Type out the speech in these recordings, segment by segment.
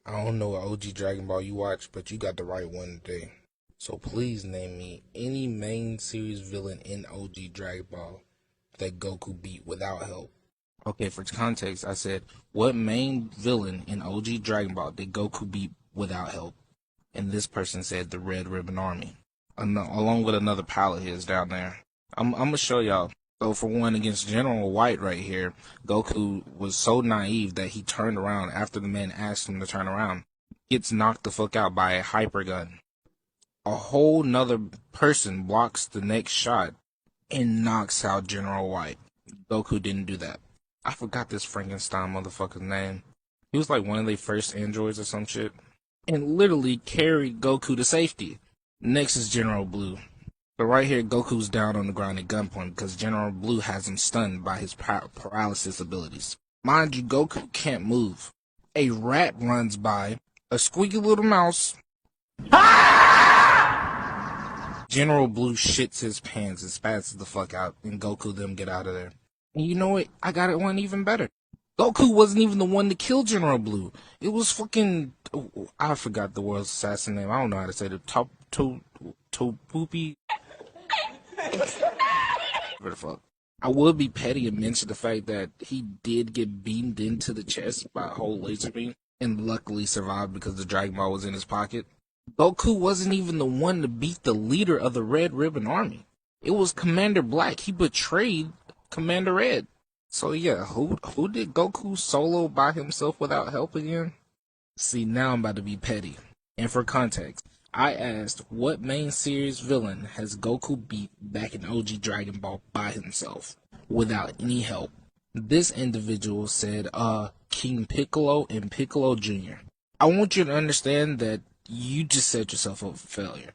I don't know what OG Dragon Ball you watch, but you got the right one today. So please name me any main series villain in OG Dragon Ball that Goku beat without help. Okay, for context, I said, what main villain in OG Dragon Ball did Goku beat without help? And this person said the Red Ribbon Army, along with another pal of his down there. I'm gonna show y'all. So for one, against General White right here, Goku was so naive that he turned around after the man asked him to turn around. Gets knocked the fuck out by a hyper gun. A whole nother person blocks the next shot and knocks out General White. Goku didn't do that. I forgot this Frankenstein motherfucker's name. He was like one of their first androids or some shit. And literally carried Goku to safety. Next is General Blue. But right here, Goku's down on the ground at gunpoint because General Blue has him stunned by his paralysis abilities. Mind you, Goku can't move. A rat runs by, a squeaky little mouse. General Blue shits his pants and spazzes the fuck out, and Goku them get out of there. And you know what? I got it one even better. Goku wasn't even the one to kill General Blue. It was fucking... I forgot the world's assassin name. I don't know how to say it. Topoopy. What the fuck? I would be petty and mention the fact that he did get beamed into the chest by a whole laser beam and luckily survived because the Dragon Ball was in his pocket. Goku wasn't even the one to beat the leader of the Red Ribbon Army. It was Commander Black. He betrayed Commander Red. So yeah, who did Goku solo by himself without help again? See, now I'm about to be petty. And for context, I asked what main series villain has Goku beat back in OG Dragon Ball by himself without any help. This individual said, King Piccolo and Piccolo Jr. I want you to understand that you just set yourself up for failure.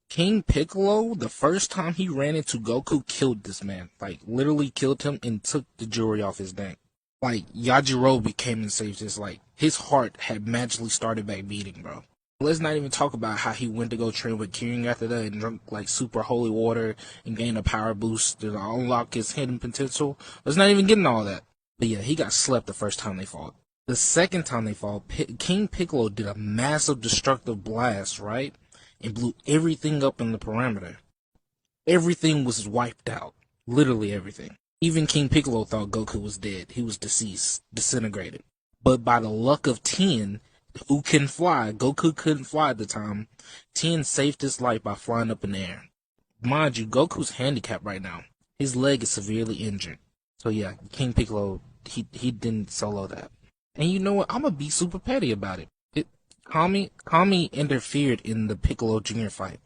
King Piccolo, the first time he ran into Goku, killed this man. Like, literally killed him and took the jewelry off his neck. Like, Yajirobe came and saved his life. His heart had magically started back beating, bro. Let's not even talk about how he went to go train with King after that and drank, like, super holy water and gained a power boost to unlock his hidden potential. Let's not even get into all that. But yeah, he got slept the first time they fought. The second time they fought, King Piccolo did a massive destructive blast, right? And blew everything up in the perimeter. Everything was wiped out. Literally everything. Even King Piccolo thought Goku was dead. He was deceased, disintegrated. But by the luck of Tien, who can fly, Goku couldn't fly at the time, Tien saved his life by flying up in the air. Mind you, Goku's handicapped right now. His leg is severely injured. So yeah, King Piccolo, he didn't solo that. And you know what? I'm gonna be super petty about it. Kami interfered in the Piccolo Jr. fight.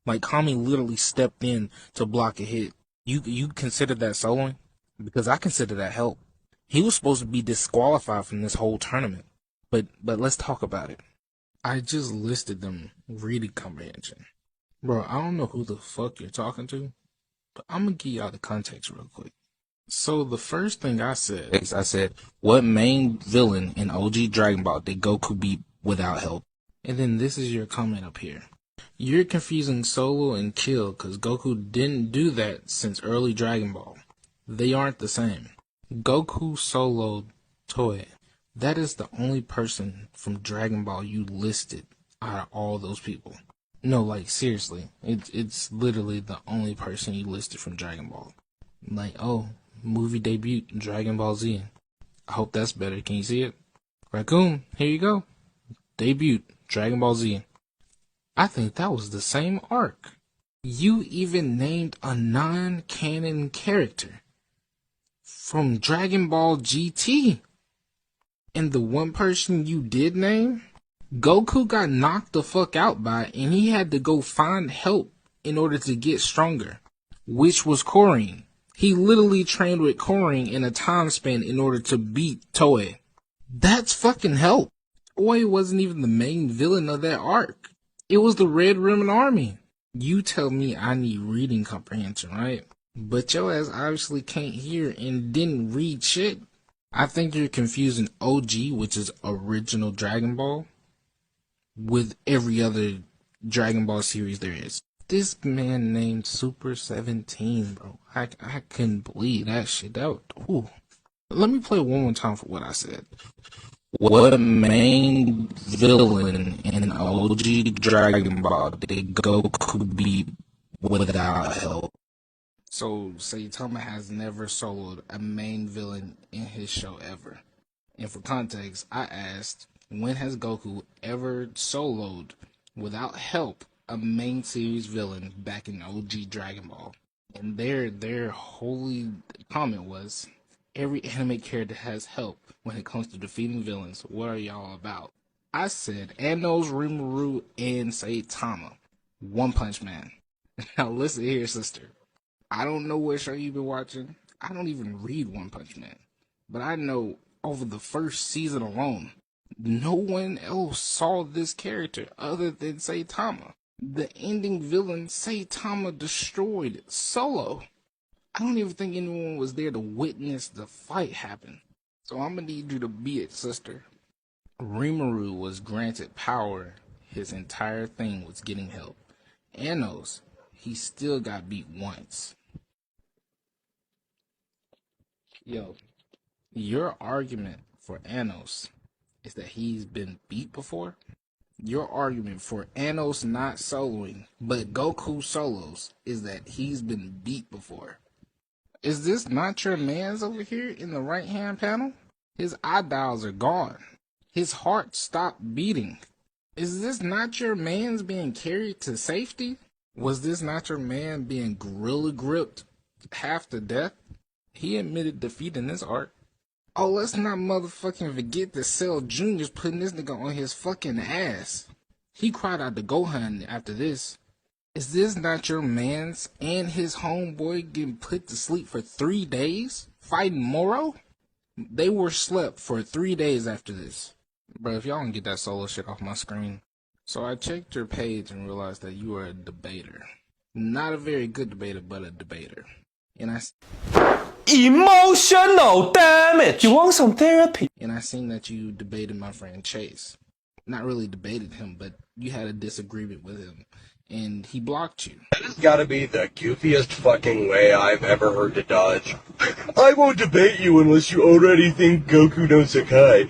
Like, Kami literally stepped in to block a hit. You consider that soloing? Because I consider that help. He was supposed to be disqualified from this whole tournament. But let's talk about it. I just listed them reading comprehension. Bro, I don't know who the fuck you're talking to, but I'm gonna give y'all the context real quick. So the first thing I said, what main villain in OG Dragon Ball did Goku beat without help? And then this is your comment up here. You're confusing solo and kill because Goku didn't do that since early Dragon Ball. They aren't the same. Goku soloed Toei. That is the only person from Dragon Ball you listed out of all those people. No, like, seriously. It's literally the only person you listed from Dragon Ball. Like, oh, movie debut, Dragon Ball Z. I hope that's better. Can you see it? Raccoon, here you go. Debut, Dragon Ball Z. I think that was the same arc. You even named a non-canon character from Dragon Ball GT. And the one person you did name, Goku got knocked the fuck out by and he had to go find help in order to get stronger, which was Korin. He literally trained with Korin in a time span in order to beat Toei. That's fucking help. Toei wasn't even the main villain of that arc. It was the Red Ribbon Army. You tell me I need reading comprehension, right? But your ass obviously can't hear and didn't read shit. I think you're confusing OG, which is original Dragon Ball, with every other Dragon Ball series there is. This man named Super 17, bro. I couldn't believe that shit. Ooh. Let me play one more time for what I said. What main villain in OG Dragon Ball did Goku beat without help? So Saitama has never soloed a main villain in his show ever. And for context, I asked, when has Goku ever soloed without help a main series villain back in OG Dragon Ball? And their holy comment was, every anime character has help when it comes to defeating villains. What are y'all about? I said Anos, Rimuru, and Saitama. One Punch Man. Now listen here, sister. I don't know what show you've been watching. I don't even read One Punch Man. But I know over the first season alone, no one else saw this character other than Saitama. The ending villain, Saitama, destroyed solo. I don't even think anyone was there to witness the fight happen. So I'm gonna need you to be it, sister. Rimuru was granted power. His entire thing was getting help. Anos, he still got beat once. Yo, your argument for Anos is that he's been beat before? Your argument for Anos not soloing, but Goku solos, is that he's been beat before. Is this not your man's over here in the right hand panel? His eyeballs are gone. His heart stopped beating. Is this not your man's being carried to safety? Was this not your man being gorilla gripped half to death? He admitted defeat in this arc. Oh, let's not motherfucking forget that Cell Jr.'s putting this nigga on his fucking ass. He cried out to Gohan after this. Is this not your man's and his homeboy getting put to sleep for 3 days? Fighting Moro? They were slept for 3 days after this. Bro, if y'all can get that solo shit off my screen. So I checked your page and realized that you are a debater. Not a very good debater, but a debater. And Emotional damage. You want some therapy? And I seen that you debated my friend Chase. Not really debated him, but you had a disagreement with him. And he blocked you. That has got to be the goofiest fucking way I've ever heard to dodge. I won't debate you unless you already think Goku no Sakai.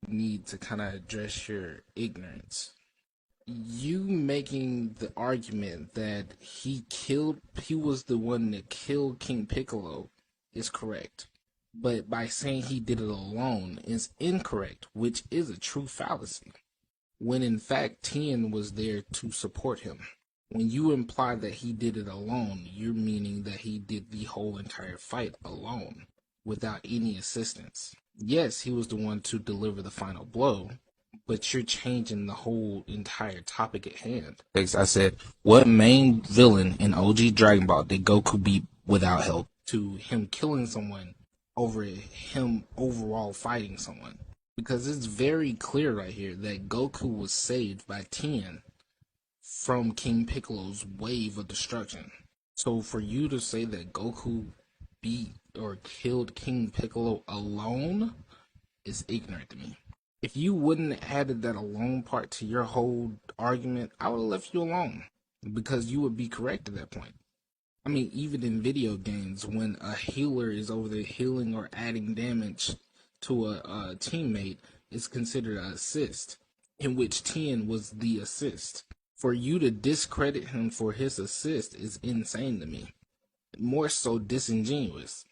Need to kind of address your ignorance. You making the argument that he was the one that killed King Piccolo is correct. But by saying he did it alone is incorrect, which is a true fallacy. When in fact Tien was there to support him. When you imply that he did it alone, you're meaning that he did the whole entire fight alone, without any assistance. Yes, he was the one to deliver the final blow, but you're changing the whole entire topic at hand. I said, what main villain in OG Dragon Ball did Goku beat without help? To him killing someone over him overall fighting someone. Because it's very clear right here that Goku was saved by Tien from King Piccolo's wave of destruction. So for you to say that Goku beat or killed King Piccolo alone is ignorant to me. If you wouldn't have added that alone part to your whole argument, I would have left you alone. Because you would be correct at that point. I mean, even in video games, when a healer is over there healing or adding damage to a teammate, it's considered an assist, in which Tien was the assist. For you to discredit him for his assist is insane to me. More so disingenuous.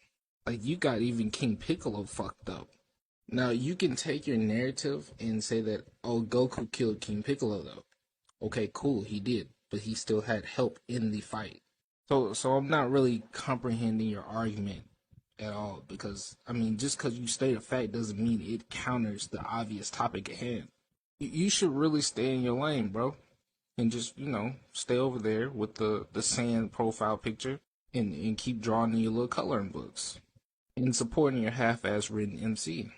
Like, you got even King Piccolo fucked up. Now, you can take your narrative and say that, oh, Goku killed King Piccolo, though. Okay, cool, he did, but he still had help in the fight. So I'm not really comprehending your argument at all, because, I mean, just because you state a fact doesn't mean it counters the obvious topic at hand. You should really stay in your lane, bro, and just, stay over there with the sand profile picture and keep drawing in your little coloring books and supporting your half-ass written MC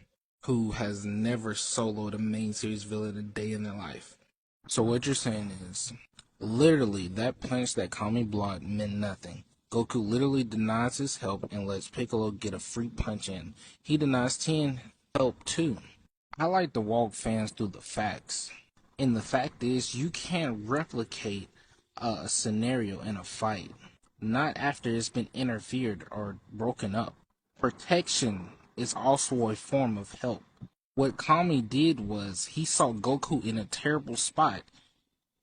who has never soloed a main series villain a day in their life. So what you're saying is, literally, that planche that Kami blocked meant nothing. Goku literally denies his help and lets Piccolo get a free punch in. He denies Tien help too. I like to walk fans through the facts. And the fact is, you can't replicate a scenario in a fight. Not after it's been interfered or broken up. protection is also a form of help. What Kami did was he saw Goku in a terrible spot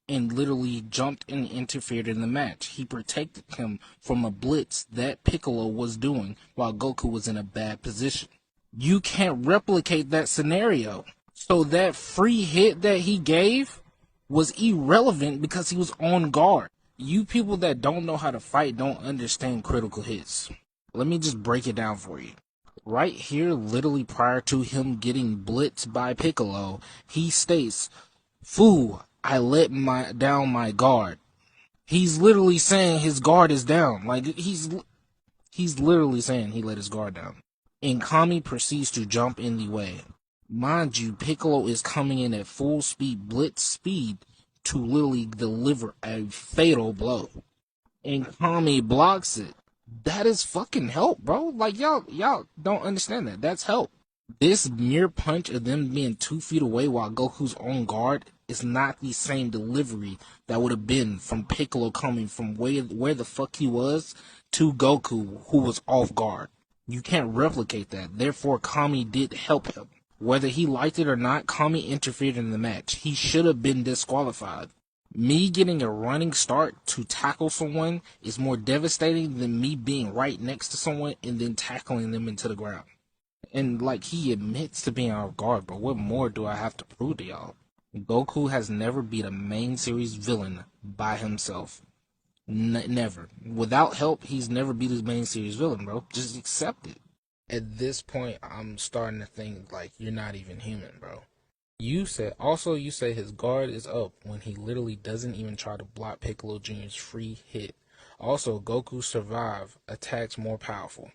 and literally jumped and interfered in the match. He protected him from a blitz that Piccolo was doing while Goku was in a bad position. You can't replicate that scenario. So that free hit that he gave was irrelevant because he was on guard. You people that don't know how to fight don't understand critical hits. Let me just break it down for you. Right here, literally prior to him getting blitzed by Piccolo, he states, "Fool, I let down my guard." He's literally saying his guard is down. Like he's literally saying he let his guard down. And Kami proceeds to jump in the way. Mind you, Piccolo is coming in at full speed, blitz speed, to literally deliver a fatal blow. And Kami blocks it. That is fucking help, bro. Like, y'all don't understand that. That's help. This mere punch of them being 2 feet away while Goku's on guard is not the same delivery that would have been from Piccolo coming from where the fuck he was to Goku, who was off guard. You can't replicate that. Therefore, Kami did help him. Whether he liked it or not, Kami interfered in the match. He should have been disqualified. Me getting a running start to tackle someone is more devastating than me being right next to someone and then tackling them into the ground. And like, he admits to being off guard, but what more do I have to prove to y'all? Goku has never beat a main series villain by himself. Never. Without help, he's never beat his main series villain, bro. Just accept it. At this point, I'm starting to think, like, you're not even human, bro. You say his guard is up when he literally doesn't even try to block Piccolo Jr.'s free hit. Also, Goku survive attacks more powerful.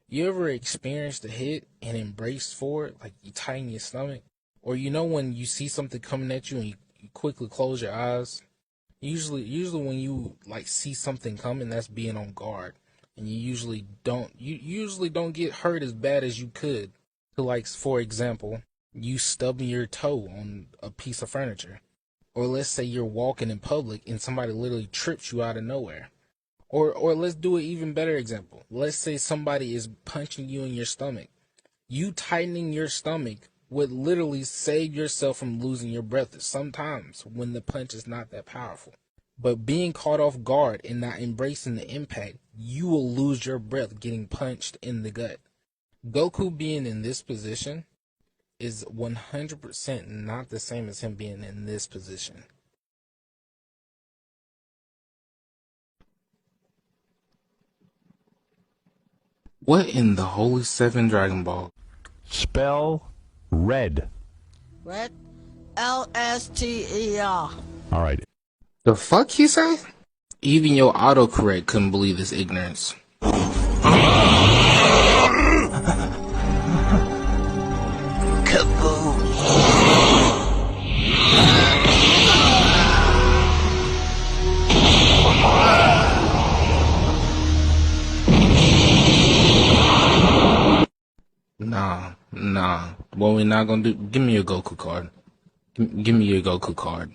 You ever experienced a hit and embraced for it, like you tighten your stomach? Or you know when you see something coming at you and you quickly close your eyes? Usually when you like see something coming, that's being on guard. And you usually don't get hurt as bad as you could. So like, for example, you stubbing your toe on a piece of furniture. Or let's say you're walking in public and somebody literally trips you out of nowhere. Or let's do an even better example. Let's say somebody is punching you in your stomach. You tightening your stomach would literally save yourself from losing your breath sometimes when the punch is not that powerful. But being caught off guard and not embracing the impact, you will lose your breath getting punched in the gut. Goku being in this position is 100% not the same as him being in this position. What in the Holy Seven Dragon Ball? Spell red. Red? L-S-T-E-R. All right. The fuck he say? Even your autocorrect couldn't believe this ignorance. Nah. What we not gonna do? Give me your Goku card. Give me your Goku card.